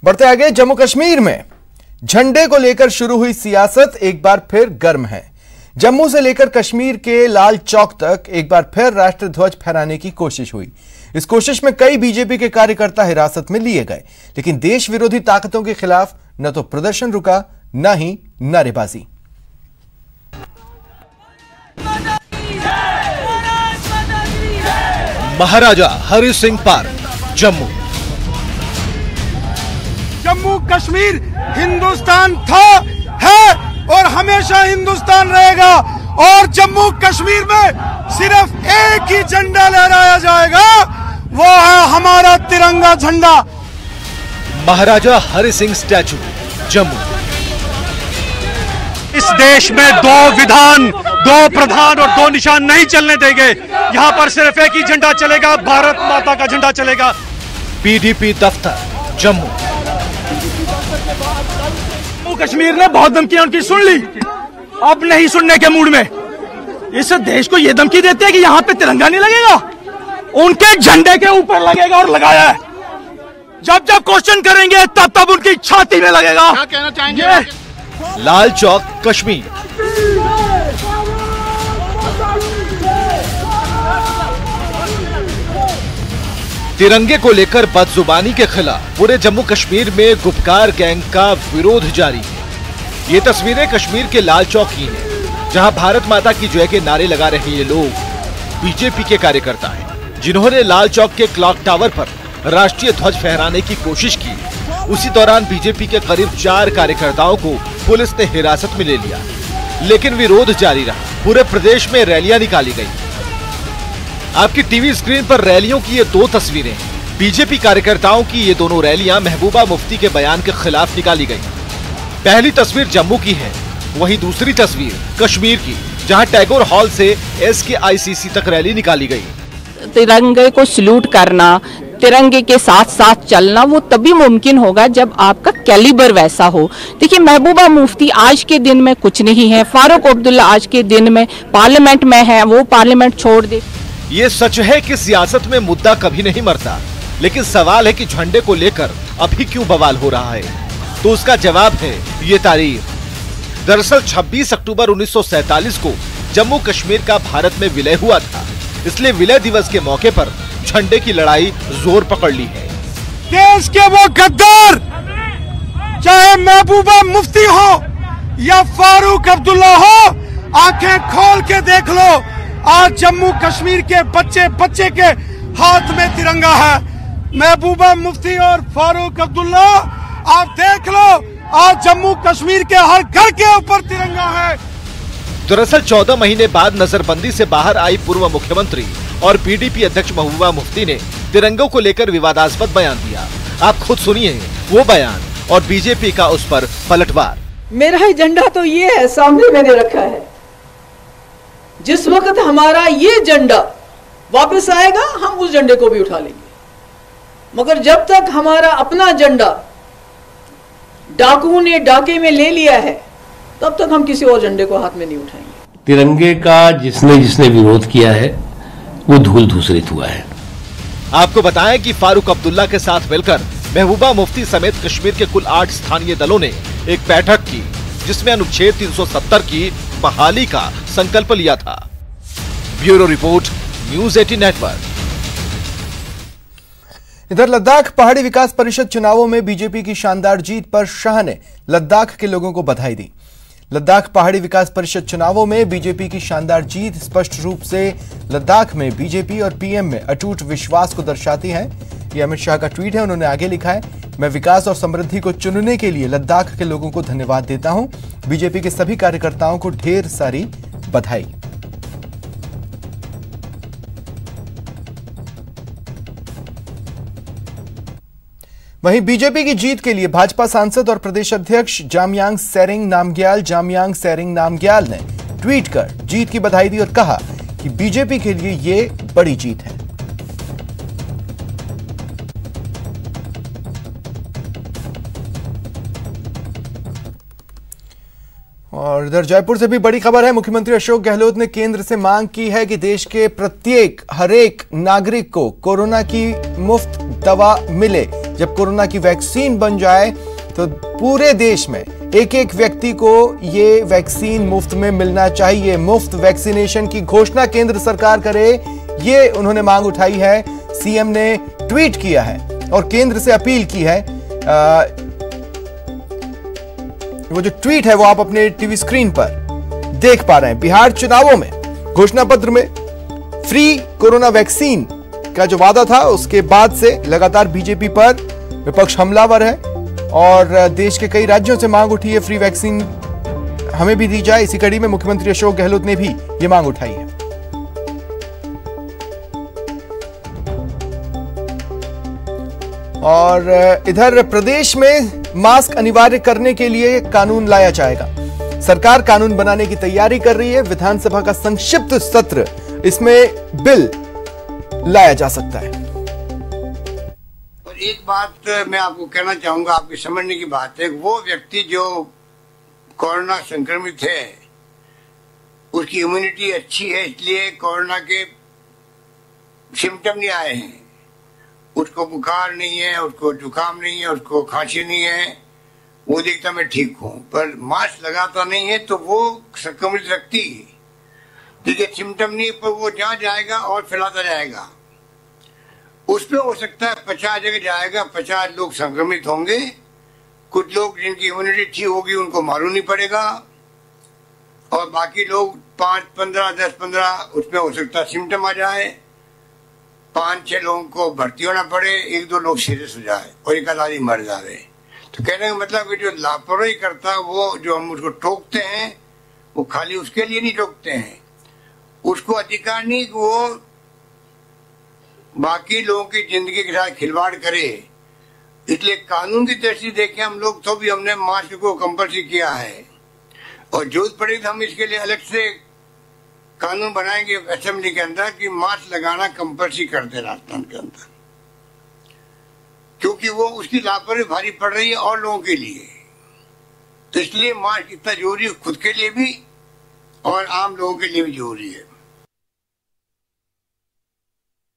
बढ़ते आगे, जम्मू कश्मीर में झंडे को लेकर शुरू हुई सियासत एक बार फिर गर्म है। जम्मू से लेकर कश्मीर के लाल चौक तक एक बार फिर राष्ट्र ध्वज फहराने की कोशिश हुई। इस कोशिश में कई बीजेपी के कार्यकर्ता हिरासत में लिए गए, लेकिन देश विरोधी ताकतों के खिलाफ न तो प्रदर्शन रुका, न ही नारेबाजी। महाराजा हरि सिंह पार्क, जम्मू। जम्मू कश्मीर हिंदुस्तान था, है और हमेशा हिंदुस्तान रहेगा। और जम्मू कश्मीर में सिर्फ एक ही झंडा लहराया जाएगा, वो है हमारा तिरंगा झंडा। महाराजा हरि सिंह स्टैचू, जम्मू। इस देश में दो विधान, दो प्रधान और दो निशान नहीं चलने देंगे। यहाँ पर सिर्फ एक ही झंडा चलेगा, भारत माता का झंडा चलेगा। पीडीपी दफ्तर, जम्मू। जम्मू कश्मीर ने बहुत धमकियां उनकी सुन ली, अब नहीं सुनने के मूड में। इस देश को ये धमकी देते हैं कि यहाँ पे तिरंगा नहीं लगेगा, उनके झंडे के ऊपर लगेगा और लगाया है। जब जब क्वेश्चन करेंगे तब तब उनकी छाती में लगेगा। क्या कहना चाहेंगे? लाल चौक, कश्मीर। तिरंगे को लेकर बदजुबानी के खिलाफ पूरे जम्मू कश्मीर में गुपकार गैंग का विरोध जारी है। ये तस्वीरें कश्मीर के लाल चौक की हैं, जहां भारत माता की जय के नारे लगा रहे ये लोग बीजेपी के कार्यकर्ता हैं, जिन्होंने लाल चौक के क्लॉक टावर पर राष्ट्रीय ध्वज फहराने की कोशिश की। उसी दौरान बीजेपी के करीब 4 कार्यकर्ताओं को पुलिस ने हिरासत में ले लिया, लेकिन विरोध जारी रहा। पूरे प्रदेश में रैलियां निकाली गई। आपकी टीवी स्क्रीन पर रैलियों की ये 2 तस्वीरें हैं। बीजेपी कार्यकर्ताओं की ये दोनों रैलियां महबूबा मुफ्ती के बयान के खिलाफ निकाली गई। पहली तस्वीर जम्मू की है, वहीं दूसरी तस्वीर कश्मीर की, जहां टैगोर हॉल से SKICC तक रैली निकाली गई। तिरंगे को सल्यूट करना, तिरंगे के साथ साथ चलना, वो तभी मुमकिन होगा जब आपका कैलिबर वैसा हो। देखिए, महबूबा मुफ्ती आज के दिन में कुछ नहीं है, फारूक अब्दुल्ला आज के दिन में पार्लियामेंट में है, वो पार्लियामेंट छोड़ दे। ये सच है कि सियासत में मुद्दा कभी नहीं मरता, लेकिन सवाल है कि झंडे को लेकर अभी क्यों बवाल हो रहा है। तो उसका जवाब है ये तारीख। दरअसल 26 अक्टूबर 1947 को जम्मू कश्मीर का भारत में विलय हुआ था, इसलिए विलय दिवस के मौके पर झंडे की लड़ाई जोर पकड़ ली है। देश के वो गद्दार, चाहे महबूबा मुफ्ती हो या फारूक अब्दुल्ला हो, आंखें खोल के देख लो, आज जम्मू कश्मीर के बच्चे बच्चे के हाथ में तिरंगा है। महबूबा मुफ्ती और फारूक अब्दुल्ला, आप देख लो, आज जम्मू कश्मीर के हर घर के ऊपर तिरंगा है। दरअसल 14 महीने बाद नजरबंदी से बाहर आई पूर्व मुख्यमंत्री और पीडीपी अध्यक्ष महबूबा मुफ्ती ने तिरंगों को लेकर विवादास्पद बयान दिया। आप खुद सुनिए वो बयान और बीजेपी का उस पर पलटवार। मेरा झंडा तो ये है, सामने मैंने रखा है। जिस वक्त हमारा ये झंडा वापस आएगा, हम उस झंडे को भी उठा लेंगे, मगर जब तक हमारा अपना झंडा डाकुओं ने डाके में ले लिया है, तब तक हम किसी और झंडे को हाथ में नहीं उठाएंगे। तिरंगे का जिसने जिसने विरोध किया है वो धूल धूसरित हुआ है। आपको बताएं कि फारूक अब्दुल्ला के साथ मिलकर महबूबा मुफ्ती समेत कश्मीर के कुल 8 स्थानीय दलों ने एक बैठक की, जिसमें अनुच्छेद 370 की बहाली का संकल्प लिया था। Bureau report, news 18 network. इधर लद्दाख पहाड़ी विकास परिषद चुनावों में बीजेपी की शानदार जीत पर शाह ने लद्दाख के लोगों को बधाई दी। लद्दाख पहाड़ी विकास परिषद चुनावों में बीजेपी की शानदार जीत स्पष्ट रूप से लद्दाख में बीजेपी और पीएम में अटूट विश्वास को दर्शाती है। ये अमित शाह का ट्वीट है। उन्होंने आगे लिखा है, मैं विकास और समृद्धि को चुनने के लिए लद्दाख के लोगों को धन्यवाद देता हूं। बीजेपी के सभी कार्यकर्ताओं को ढेर सारी बधाई। वहीं बीजेपी की जीत के लिए भाजपा सांसद और प्रदेश अध्यक्ष जामयांग सेरिंग नामग्याल ने ट्वीट कर जीत की बधाई दी और कहा कि बीजेपी के लिए ये बड़ी जीत है। और इधर जयपुर से भी बड़ी खबर है। मुख्यमंत्री अशोक गहलोत ने केंद्र से मांग की है कि देश के हरेक नागरिक को कोरोना की मुफ्त दवा मिले। जब कोरोना की वैक्सीन बन जाए तो पूरे देश में एक एक व्यक्ति को ये वैक्सीन मुफ्त में मिलना चाहिए। मुफ्त वैक्सीनेशन की घोषणा केंद्र सरकार करे, ये उन्होंने मांग उठाई है। सीएम ने ट्वीट किया है और केंद्र से अपील की है। वो जो ट्वीट है वो आप अपने टीवी स्क्रीन पर देख पा रहे हैं। बिहार चुनावों में घोषणा पत्र में फ्री कोरोना वैक्सीन का जो वादा था, उसके बाद से लगातार बीजेपी पर विपक्ष हमलावर है और देश के कई राज्यों से मांग उठी है फ्री वैक्सीन हमें भी दी जाए। इसी कड़ी में मुख्यमंत्री अशोक गहलोत ने भी ये मांग उठाई है। और इधर प्रदेश में मास्क अनिवार्य करने के लिए कानून लाया जाएगा। सरकार कानून बनाने की तैयारी कर रही है। विधानसभा का संक्षिप्त सत्र, इसमें बिल लाया जा सकता है। और एक बात मैं आपको कहना चाहूंगा, आपके समझने की बात है, वो व्यक्ति जो कोरोना संक्रमित है उसकी इम्यूनिटी अच्छी है, इसलिए कोरोना के सिम्टम नहीं आए हैं, उसको बुखार नहीं है, उसको जुकाम नहीं है, उसको खांसी नहीं है, वो देखता मैं ठीक हूं, पर मास्क लगाता नहीं है तो वो संक्रमित व्यक्ति, ठीक है, सिम्टम नहीं पर वो जहां जाएगा और फैलाता जाएगा। उसमें हो सकता है 50 जगह जाएगा, 50 लोग संक्रमित होंगे, कुछ लोग जिनकी इम्यूनिटी ठीक होगी उनको मालूम नहीं पड़ेगा और बाकी लोग 5, 15, 10, 15 उसमें हो सकता है सिम्टम आ जाए, 5-6 लोगों को भर्ती होना पड़े, 1-2 लोग सीरियस हो जाए और एक आदमी मर जाए। तो कहने का मतलब कि जो लापरवाही करता है, वो जो हम उसको टोकते हैं, वो खाली उसके लिए नहीं टोकते हैं, उसको अधिकार नहीं कि वो बाकी लोगों की जिंदगी के साथ खिलवाड़ करे। इसलिए कानून की दृष्टि देखें हम लोग, तो भी हमने मास्क को कंपल्सरी किया है और जरूरत पड़ेगी तो हम इसके लिए अलग से कानून बनाएंगे असेंबली के अंदर कि मास्क लगाना कंपल्सरी कर दे राजस्थान के अंदर, क्योंकि वो उसकी लापरवाही भारी पड़ रही है और लोगों के लिए। तो इसलिए मास्क इतना जरूरी है, खुद के लिए भी और आम लोगों के लिए भी जरूरी है।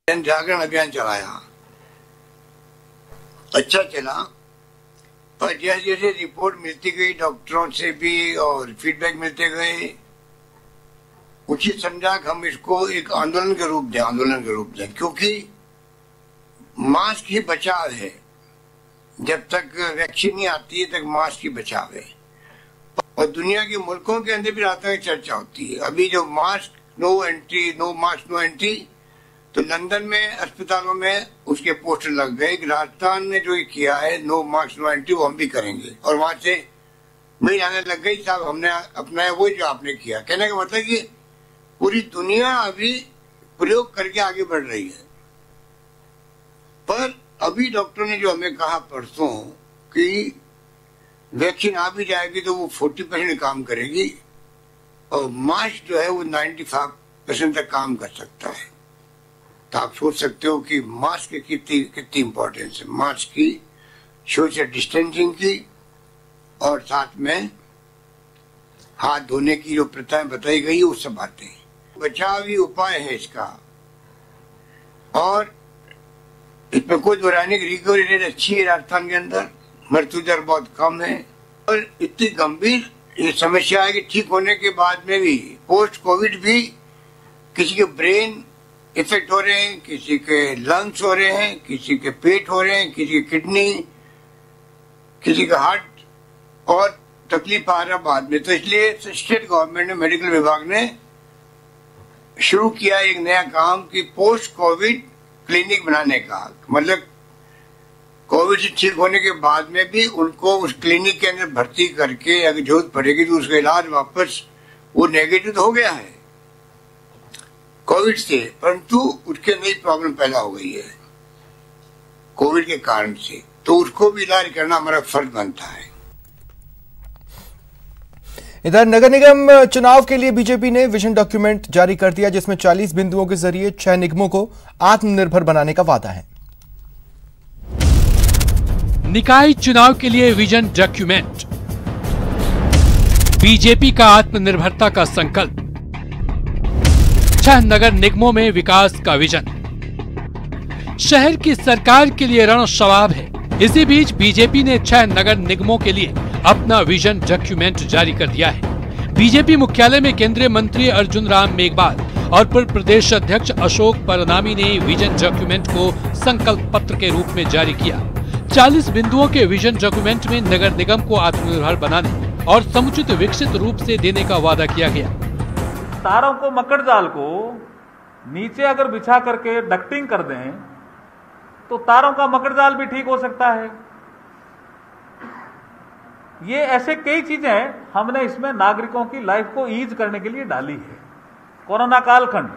जन जागरण अभियान चलाया, अच्छा चला, पर जैसे जैसे रिपोर्ट मिलती गई डॉक्टरों से भी और फीडबैक मिलते गए, उचित समझा कि हम इसको एक आंदोलन के रूप दें, क्योंकि मास्क ही बचाव है। जब तक वैक्सीन नहीं आती है तक मास्क ही बचाव है। और दुनिया के मुल्कों के अंदर भी रास्ता की चर्चा होती है। अभी जो mask no entry, no mask no entry, तो लंदन में अस्पतालों में उसके पोस्टर लग गए कि राजस्थान ने जो किया है नो मास्क नो एंट्री वो हम भी करेंगे, और वहां से मेल आने लग गई, साहब हमने अपनाया वही जो आपने किया। कहने का मतलब कि पूरी दुनिया अभी प्रयोग करके आगे बढ़ रही है। पर अभी डॉक्टर ने जो हमें कहा परसों कि वैक्सीन आ भी जाएगी तो वो 40% काम करेगी और मास्क जो है वो 95% तक काम कर सकता है। तो आप सोच सकते हो कि मास्क की कितनी इंपॉर्टेंस है, मास्क की, सोशल डिस्टेंसिंग की, और साथ में हाथ धोने की जो प्रथाएं बताई गई वो सब बातें। बचावी उपाय है इसका, और इसमें कोई दोहराने की रिकवरी रेट अच्छी है राजस्थान के अंदर, मृत्यु दर बहुत कम है, और इतनी गंभीर ये समस्या है कि ठीक होने के बाद में भी पोस्ट कोविड भी किसी के ब्रेन इफेक्ट हो रहे हैं, किसी के लंग्स हो रहे हैं, किसी के पेट हो रहे हैं, किसी की किडनी, किसी का हार्ट, और तकलीफ आ रहा बाद में। तो इसलिए स्टेट गवर्नमेंट ने, मेडिकल विभाग ने शुरू किया एक नया काम कि पोस्ट कोविड क्लिनिक बनाने का, मतलब कोविड से ठीक होने के बाद में भी उनको उस क्लिनिक के अंदर भर्ती करके अगर जरूरत पड़ेगी तो उसका इलाज वापस, वो नेगेटिव तो हो गया है कोविड से, परंतु उसके नई प्रॉब्लम पैदा हो गई है कोविड के कारण से, तो उसको भी इलाज करना हमारा फर्ज बनता है। इधर नगर निगम चुनाव के लिए बीजेपी ने विजन डॉक्यूमेंट जारी कर दिया, जिसमें 40 बिंदुओं के जरिए 6 निगमों को आत्मनिर्भर बनाने का वादा है। निकाय चुनाव के लिए विजन डॉक्यूमेंट, बीजेपी का आत्मनिर्भरता का संकल्प, 6 नगर निगमों में विकास का विजन, शहर की सरकार के लिए रण शवाब है इसी बीच बीजेपी ने 6 नगर निगमों के लिए अपना विजन डॉक्यूमेंट जारी कर दिया है। बीजेपी मुख्यालय में केंद्रीय मंत्री अर्जुन राम मेघवाल और पूर्व प्रदेश अध्यक्ष अशोक परनामी ने विजन डॉक्यूमेंट को संकल्प पत्र के रूप में जारी किया। 40 बिंदुओं के विजन डॉक्यूमेंट में नगर निगम को आत्मनिर्भर बनाने और समुचित विकसित रूप से देने का वादा किया गया। तारों को, मकड़ जाल को नीचे अगर बिछा करके डक्टिंग कर दें तो तारों का मकड़ जाल भी ठीक हो सकता है। ये ऐसे कई चीजें हमने इसमें नागरिकों की लाइफ को ईज करने के लिए डाली है। कोरोना कालखंड,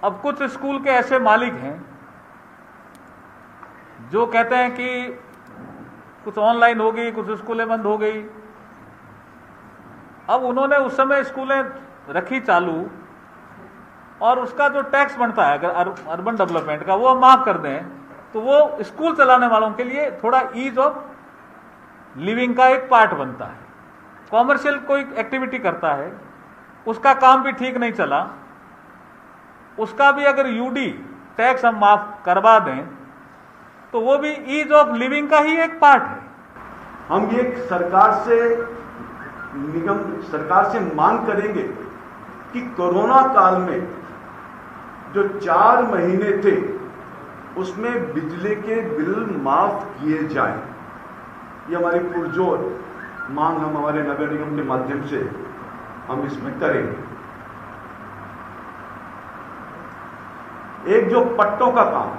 अब कुछ स्कूल के ऐसे मालिक हैं जो कहते हैं कि कुछ ऑनलाइन हो गई, कुछ स्कूलें बंद हो गई। अब उन्होंने उस समय स्कूलें रखी चालू और उसका जो टैक्स बनता है अगर अर्बन डेवलपमेंट का, वो माफ कर दें तो वो स्कूल चलाने वालों के लिए थोड़ा ईज ऑफ लिविंग का एक पार्ट बनता है। कॉमर्शियल कोई एक्टिविटी करता है, उसका काम भी ठीक नहीं चला, उसका भी अगर यूडी टैक्स हम माफ करवा दें तो वो भी ईज ऑफ लिविंग का ही एक पार्ट है। हम ये सरकार से मांग करेंगे कि कोरोना काल में जो 4 महीने थे उसमें बिजली के बिल माफ किए जाएं। ये हमारी पुरजोर मांग हम हमारे नगर निगम के माध्यम से हम इसमें करेंगे। एक जो पट्टों का काम,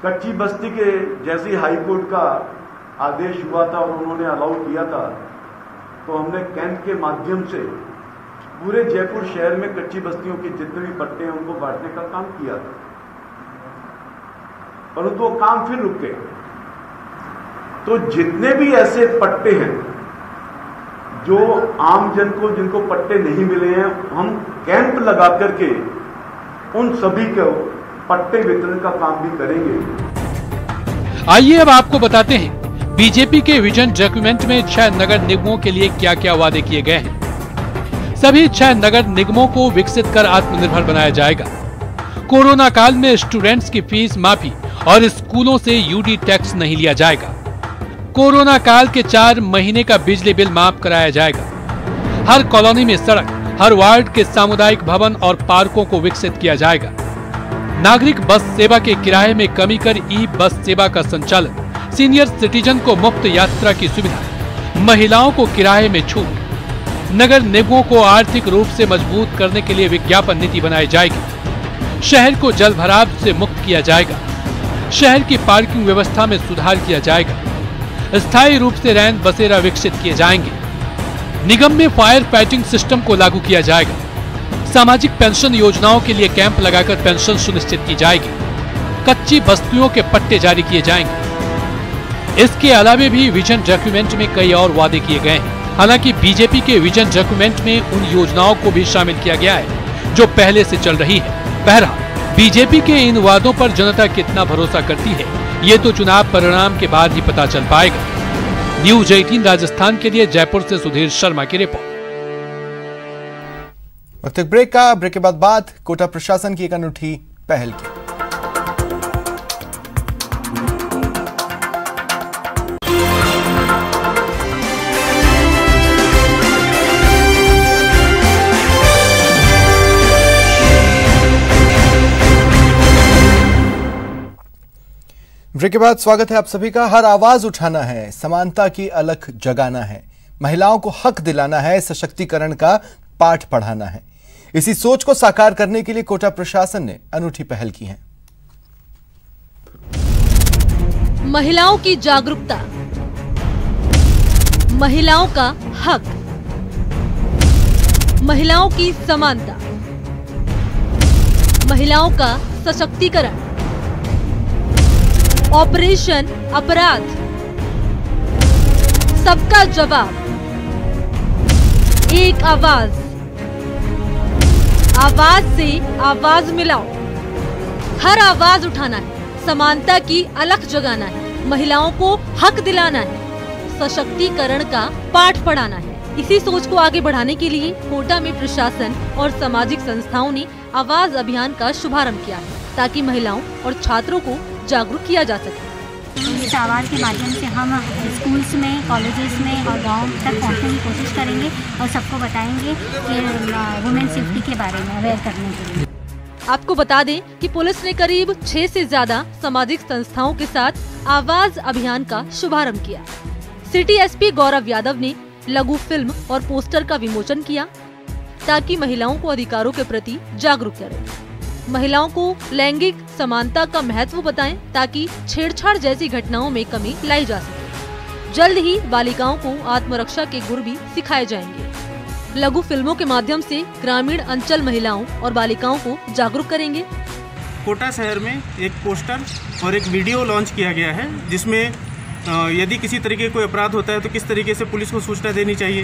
कच्ची बस्ती के जैसे हाईकोर्ट का आदेश हुआ था और उन्होंने अलाउ किया था, तो हमने कैंप के माध्यम से पूरे जयपुर शहर में कच्ची बस्तियों के जितने भी पट्टे हैं उनको बांटने का काम किया था, परंतु वो काम फिर रुक गए। तो जितने भी ऐसे पट्टे हैं जो आम जन को, जिनको पट्टे नहीं मिले हैं, हम कैंप लगा करके उन सभी को पट्टे वितरण का काम भी करेंगे। आइए अब आपको बताते हैं बीजेपी के विजन डॉक्यूमेंट में 6 नगर निगमों के लिए क्या क्या वादे किए गए हैं। सभी 6 नगर निगमों को विकसित कर आत्मनिर्भर बनाया जाएगा। कोरोना काल में स्टूडेंट्स की फीस माफी और स्कूलों से यूडी टैक्स नहीं लिया जाएगा। कोरोना काल के 4 महीने का बिजली बिल माफ कराया जाएगा। हर कॉलोनी में सड़क, हर वार्ड के सामुदायिक भवन और पार्कों को विकसित किया जाएगा। नागरिक बस सेवा के किराए में कमी कर ई बस सेवा का संचालन, सीनियर सिटीजन को मुफ्त यात्रा की सुविधा, महिलाओं को किराए में छूट। नगर निगमों को आर्थिक रूप से मजबूत करने के लिए विज्ञापन नीति बनाई जाएगी। शहर को जल भराव से मुक्त किया जाएगा। शहर की पार्किंग व्यवस्था में सुधार किया जाएगा। स्थायी रूप से रैन बसेरा विकसित किए जाएंगे। निगम में फायर फाइटिंग सिस्टम को लागू किया जाएगा। सामाजिक पेंशन योजनाओं के लिए कैंप लगाकर पेंशन सुनिश्चित की जाएगी। कच्ची बस्तियों के पट्टे जारी किए जाएंगे। इसके अलावा भी विजन डॉक्यूमेंट में कई और वादे किए गए हैं। हालांकि बीजेपी के विजन डॉक्यूमेंट में उन योजनाओं को भी शामिल किया गया है जो पहले से चल रही है। बहरहाल बीजेपी के इन वादों पर जनता कितना भरोसा करती है, ये तो चुनाव परिणाम के बाद ही पता चल पाएगा। न्यूज 18 राजस्थान के लिए जयपुर से सुधीर शर्मा की रिपोर्ट। वक्त ब्रेक का, ब्रेक के बाद बात कोटा प्रशासन की एक अनूठी पहल की। ब्रेक के बाद स्वागत है आप सभी का। हर आवाज उठाना है, समानता की अलख जगाना है, महिलाओं को हक दिलाना है, सशक्तिकरण का पाठ पढ़ाना है। इसी सोच को साकार करने के लिए कोटा प्रशासन ने अनूठी पहल की है। महिलाओं की जागरूकता, महिलाओं का हक, महिलाओं की समानता, महिलाओं का सशक्तिकरण, ऑपरेशन अपराध, सबका जवाब, एक आवाज, आवाज से आवाज मिलाओ। हर आवाज उठाना है, समानता की अलख जगाना है, महिलाओं को हक दिलाना है, सशक्तिकरण का पाठ पढ़ाना है। इसी सोच को आगे बढ़ाने के लिए कोटा में प्रशासन और सामाजिक संस्थाओं ने आवाज अभियान का शुभारंभ किया है, ताकि महिलाओं और छात्रों को जागरूक किया जा सके। इस आवाज़ के माध्यम से हम स्कूल्स में, कॉलेजेस में और गांव तक पहुंचने की कोशिश करेंगे और सबको बताएंगे कि वुमेन सेफ्टी के बारे में अवेयर करने के लिए। आपको बता दें कि पुलिस ने करीब 6 से ज्यादा सामाजिक संस्थाओं के साथ आवाज अभियान का शुभारंभ किया। सिटी एसपी गौरव यादव ने लघु फिल्म और पोस्टर का विमोचन किया ताकि महिलाओं को अधिकारों के प्रति जागरूक करें। महिलाओं को लैंगिक समानता का महत्व बताएं ताकि छेड़छाड़ जैसी घटनाओं में कमी लाई जा सके। जल्द ही बालिकाओं को आत्मरक्षा के गुर भी सिखाए जाएंगे। लघु फिल्मों के माध्यम से ग्रामीण अंचल महिलाओं और बालिकाओं को जागरूक करेंगे। कोटा शहर में एक पोस्टर और एक वीडियो लॉन्च किया गया है जिसमें यदि किसी तरीके कोई अपराध होता है तो किस तरीके से पुलिस को सूचना देनी चाहिए,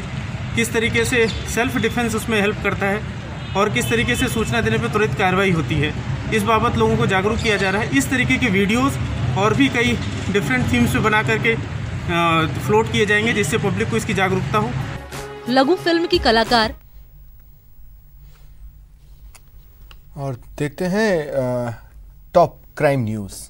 किस तरीके से सेल्फ डिफेंस उसमें हेल्प करता है और किस तरीके से सूचना देने पर त्वरित कार्रवाई होती है। इस बाबत लोगों को जागरूक किया जा रहा है। इस तरीके के वीडियोस और भी कई डिफरेंट थीम्स पे बना करके फ्लोट किए जाएंगे जिससे पब्लिक को इसकी जागरूकता हो। लघु फिल्म की कलाकार और देखते हैं टॉप क्राइम न्यूज़।